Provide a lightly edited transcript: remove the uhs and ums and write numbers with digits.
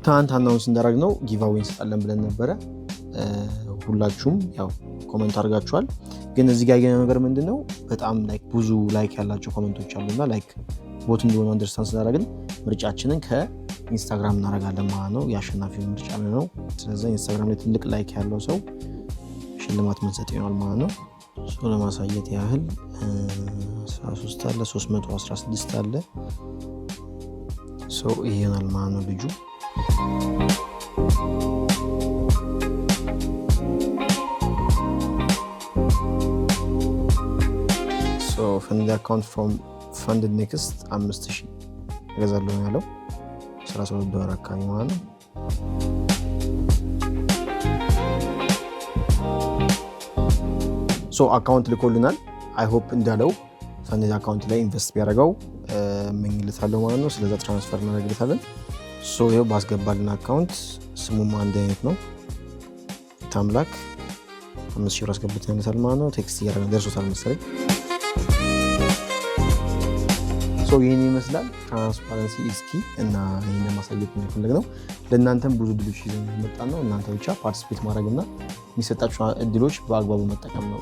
ትናንት አናውንስ እንዳደረግነው ጊቫዌይ እንሰጣለን ብለን ነበረ። ሁላችሁም ያው ኮሜንት አድርጋችኋል። ግን እዚህ ጋር ያገኘው ነገር ምንድነው በጣም ብዙ ላይክ ያላቸው ኮሜንቶች አሉና ቦት እንደሆነ አንደርስታንድ ስላደረግን ምርጫችንን ከኢንስታግራም እናደርጋለን ማለት ነው። የአሸናፊው ምርጫ ነው። ስለዚህ ኢንስታግራም ላይ ትልቅ ላይክ ያለው ሰው ሽልማት ምንሰጥ ይሆናል ማለት ነው። ለማሳየት ያህል 13 አለ 316 አለ ሰው ይሄናል ማለት ነው ልጁ fund account from funded next 5000 ገዛለሁ ያለው $32 አካባቢ ማለት ነው። አካውንት ልኮልናል። አይ ሆፕ እንዳለው ፈንድ አካውንት ላይ ኢንቨስት ቢያደርገው ምንልታለው ማለት ነው። ስለዚህ ትራንስፈር እናደርግልታለን። ይሄው ባስገባልን አካውንት ስሙም አንድ አይነት ነው። ታምላክ 5000 አስገብተንልታል ማለት ነው። ቴክስት እያደረገ ደርሶታል መሰለኝ። ይህን ይመስላል። ትራንስፓረንሲ ኢዝ ኪ እና ይህን ማሳየት የፈለግነው ለእናንተም ብዙ እድሎች ይዘን መጣን ነው። እናንተ ብቻ ፓርቲሲፔት ማድረግና የሚሰጣችሁ እድሎች በአግባቡ መጠቀም ነው።